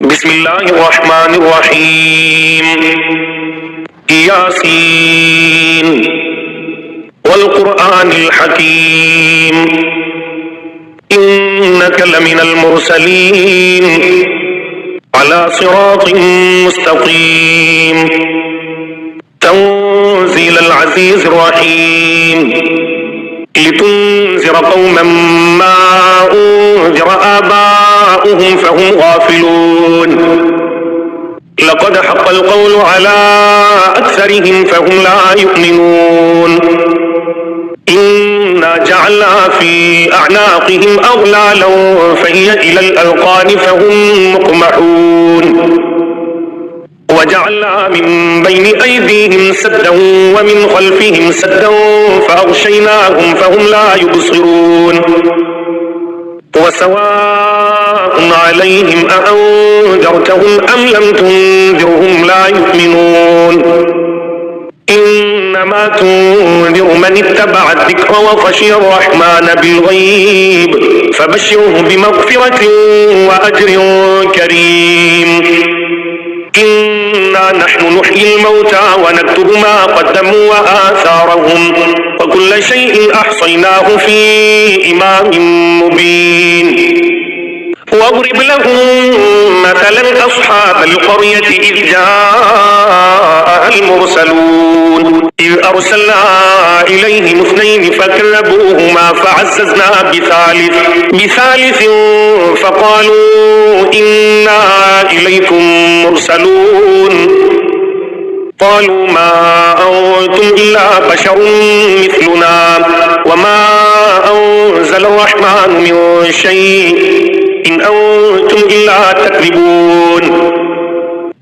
بسم الله الرحمن الرحيم. ياسين والقرآن الحكيم إنك لمن المرسلين على صراط مستقيم تنزيل العزيز الرحيم لتنذر قوما ما أنذر آباؤهم فهم غافلون لقد حق القول على أكثرهم فهم لا يؤمنون إنا جعلنا في أعناقهم أغلالا فهي إلى الأذقان فهم مقمحون وجعلنا من بين أيديهم سدا ومن خلفهم سدا فأغشيناهم فهم لا يبصرون وسواء عليهم أأنذرتهم أم لم تنذرهم لا يؤمنون إنما تنذر من اتبع الذكر وخشي الرحمن بالغيب فبشره بمغفرة وأجر كريم إنا نحن نحيي الموتى ونكتب ما قدموا وآثارهم وكل شيء أحصيناه في إمام مبين واضرب لهم مثلا أصحاب القرية إذ جاءها المرسلون إذ أرسلنا إليهم اثنين فكذبوهما فعززنا بثالث فقالوا إنا إليكم مرسلون قالوا ما أنتم إلا بشر مثلنا وما أنزل الرحمن من شيء إن أنتم إلا تكذبون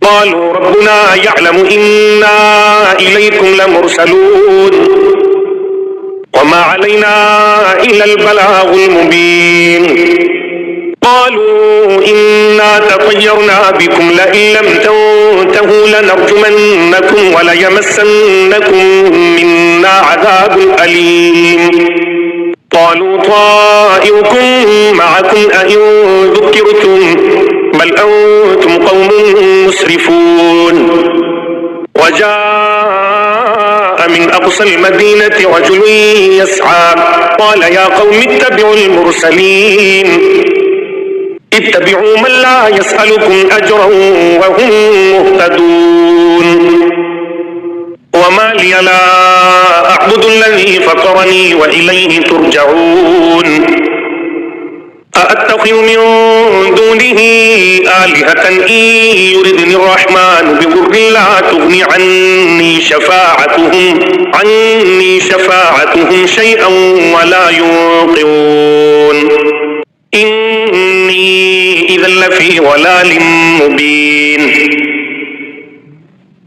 قالوا ربنا يعلم إنا إليكم لمرسلون وما علينا إلا البلاغ المبين قالوا إنا تطيرنا بكم لئن لم تنتهوا لنرجمنكم وليمسنكم منا عذاب أليم قالوا طائركم معكم أئن ذكرتم بل أنتم قوم مسرفون وجاء من أقصى المدينة رجل يسعى قال يا قوم اتبعوا المرسلين اتبعوا من لا يسألكم أجرا وهم مهتدون وما لي لا أعبد الذي فطرني وإليه ترجعون أأتخذ من دونه آلهة إن يردني الرحمن بضر لا تغني عني شفاعتهم شيئا ولا ينقذون إني إذا لفي ضلال مبين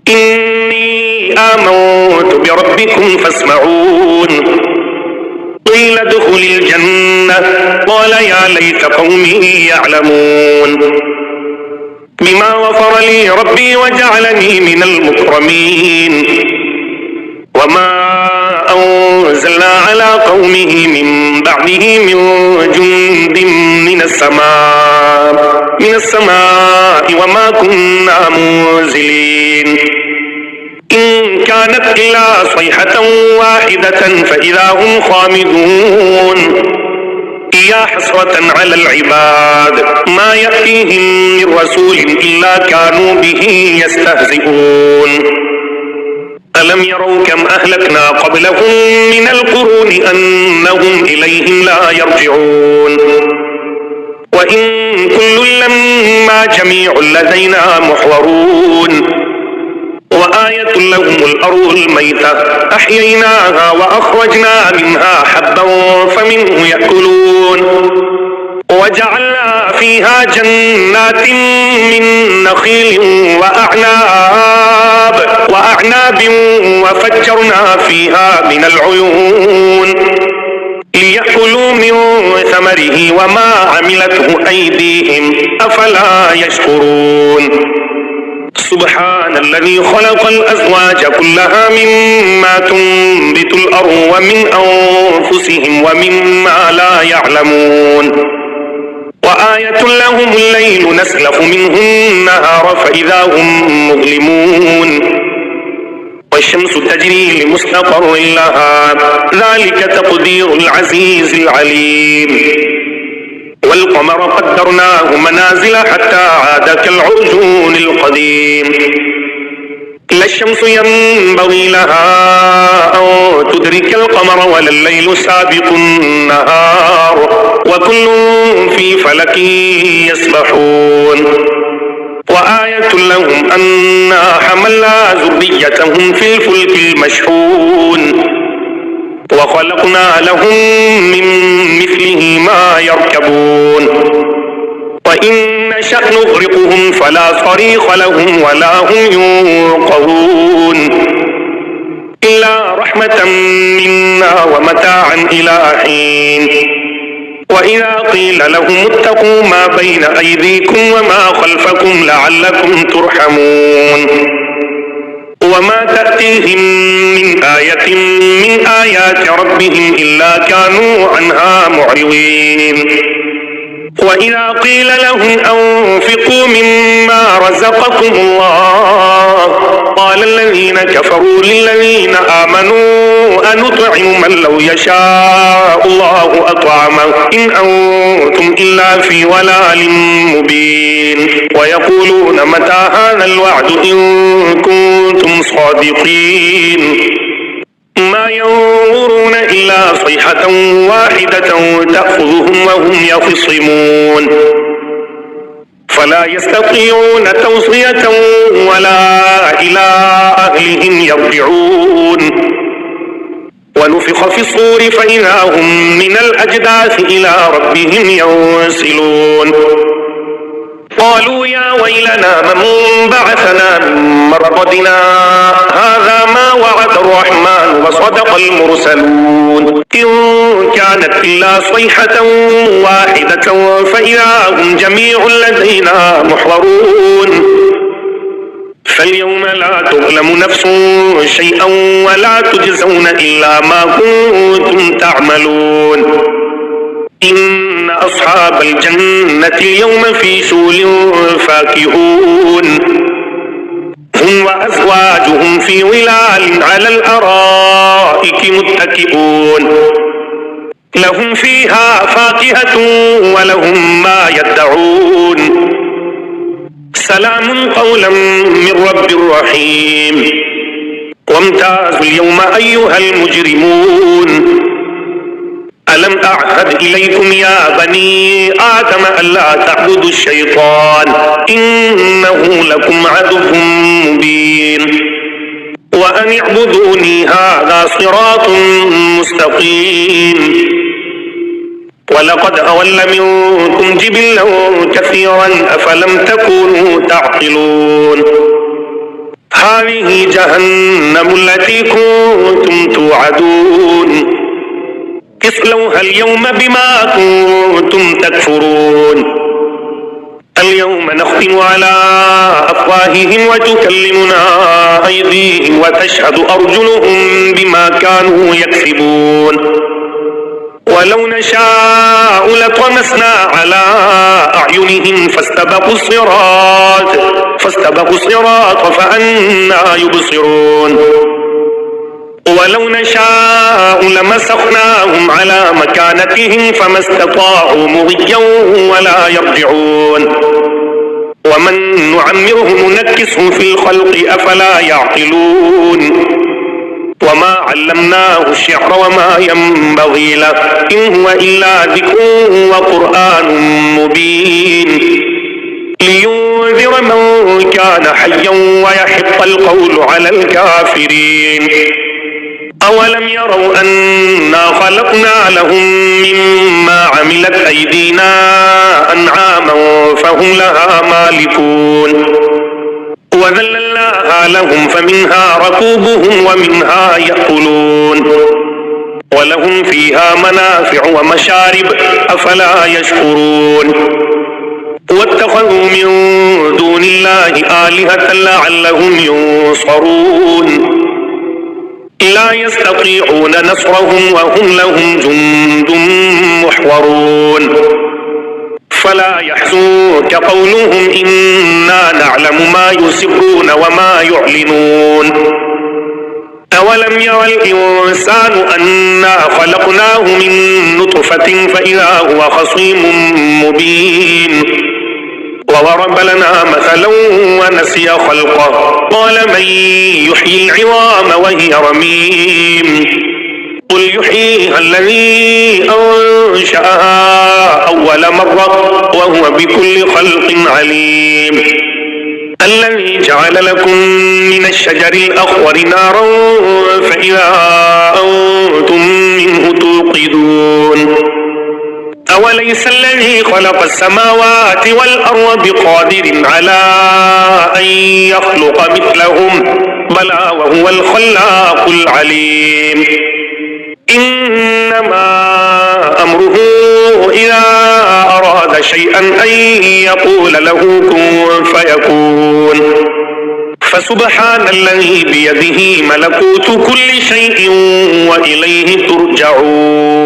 إني آمنت بربكم فاسمعون قيل ادخل الجنة قال يا ليت قومي يعلمون بما غفر لي ربي وجعلني من المكرمين وما أنزلنا على قومه من بعده من جند من السماء وما كنا منزلين إن كانت إلا صيحة واحدة فإذا هم خامدون يا حسرة على العباد ما يأتيهم من رسول إلا كانوا به يستهزئون ألم يروا كم أهلكنا قبلهم من القرون أنهم إليهم لا يرجعون وإن كل لما جميع لدينا محضرون وآية لهم الأرض الميتة أحييناها وأخرجنا منها حبا فمنه يأكلون وجعلنا فيها جنات من نخيل وأعناب وفجرنا فيها من العيون ليأكلوا من ثمره وما عملته أيديهم أفلا يشكرون سبحان الذي خلق الأزواج كلها مما تنبت الأرض ومن أنفسهم ومما لا يعلمون وآية لهم الليل نسلخ منه النهار فإذا هم مظلمون والشمس تجري لمستقر لها ذلك تقدير العزيز العليم والقمر قدرناه منازل حتى عاد كالعرجون القديم لا الشمس ينبغي لها أن تدرك القمر ولا الليل سابق النهار وكل في فلك يسبحون وآية لهم أنا حملنا ذريتهم في الفلك المشحون وخلقنا لهم من مثله ما يركبون وإن نشأ نغرقهم فلا صريخ لهم ولا هم ينقذون إلا رحمة منا ومتاعا إلى حين وإذا قيل لهم اتقوا ما بين أيديكم وما خلفكم لعلكم ترحمون وما تأتيهم من آية من آيات ربهم إلا كانوا عنها معرضين وإذا قيل لهم أنفقوا مما رزقكم الله قال الذين كفروا للذين آمنوا أنطعم من لو يشاء الله أطعمه إن أنتم إلا في ضلال مبين ويقولون متى هذا الوعد إن كنتم صادقين ما ينظرون إلا صيحة واحدة تأخذهم وهم يخصمون فلا يستطيعون توصية ولا إلى أهلهم يرجعون ونفخ في الصور فإذا هم من الأجداث إلى ربهم ينسلون قالوا يا ويلنا من بعثنا من مرقدنا هذا ما وعد الرحمن وصدق المرسلون إن كانت إلا صيحة واحدة فإذا هم جميع لدينا محضرون فاليوم لا تظلم نفس شيئا ولا تجزون إلا ما كنتم تعملون إن أصحاب الجنة اليوم في شغل فاكهون هم وأزواجهم في ظلال على الأرائك متكئون لهم فيها فاكهة ولهم ما يدعون سلام قولا من رب رحيم وامتازوا اليوم أيها المجرمون ألم أعهد إليكم يا بني آدم ألا تعبدوا الشيطان إنه لكم عدو مبين وأن اعبدوني هذا صراط مستقيم ولقد أضل منكم جبلا كثيرا أفلم تكونوا تعقلون هذه جهنم التي كنتم توعدون اصلوها اليوم بما كنتم تكفرون اليوم نختم على أفواههم وتكلمنا أيديهم وتشهد أرجلهم بما كانوا يكسبون ولو نشاء لطمسنا على أعينهم فاستبقوا الصراط فأنا يبصرون ولو نشاء لمسخناهم على مكانتهم فما استطاعوا مضيا ولا يرجعون ومن نعمره ننكسه في الخلق أفلا يعقلون وما علمناه الشعر وما ينبغي له إن هو إلا ذكر وقرآن مبين لينذر من كان حيا ويحق القول على الكافرين أولم يروا أنا خلقنا لهم مما عملت أيدينا أنعاما فهم لها مالكون وذللناها لهم فمنها ركوبهم ومنها يأكلون ولهم فيها منافع ومشارب أفلا يشكرون واتخذوا من دون الله آلهة لعلهم ينصرون لا يستطيعون نصرهم وهم لهم جند محضرون فلا يحزنك قولهم إنا نعلم ما يسرون وما يعلنون أولم ير الإنسان أنا خلقناه من نطفة فإذا هو خصيم مبين وضرب لنا مثلا ونسي خلقه قال من يحيي العظام وهي رميم قل يحييها الذي أنشأها أول مرة وهو بكل خلق عليم الذي جعل لكم من الشجر الأخضر نارا فإذا أنتم منه توقدون أوليس الذي خلق السماوات والأرض بقادر على أن يخلق مثلهم بلى وهو الخلاق العليم إنما أمره إذا أراد شيئا أن يقول له كن فيكون فسبحان الذي بيده ملكوت كل شيء وإليه ترجعون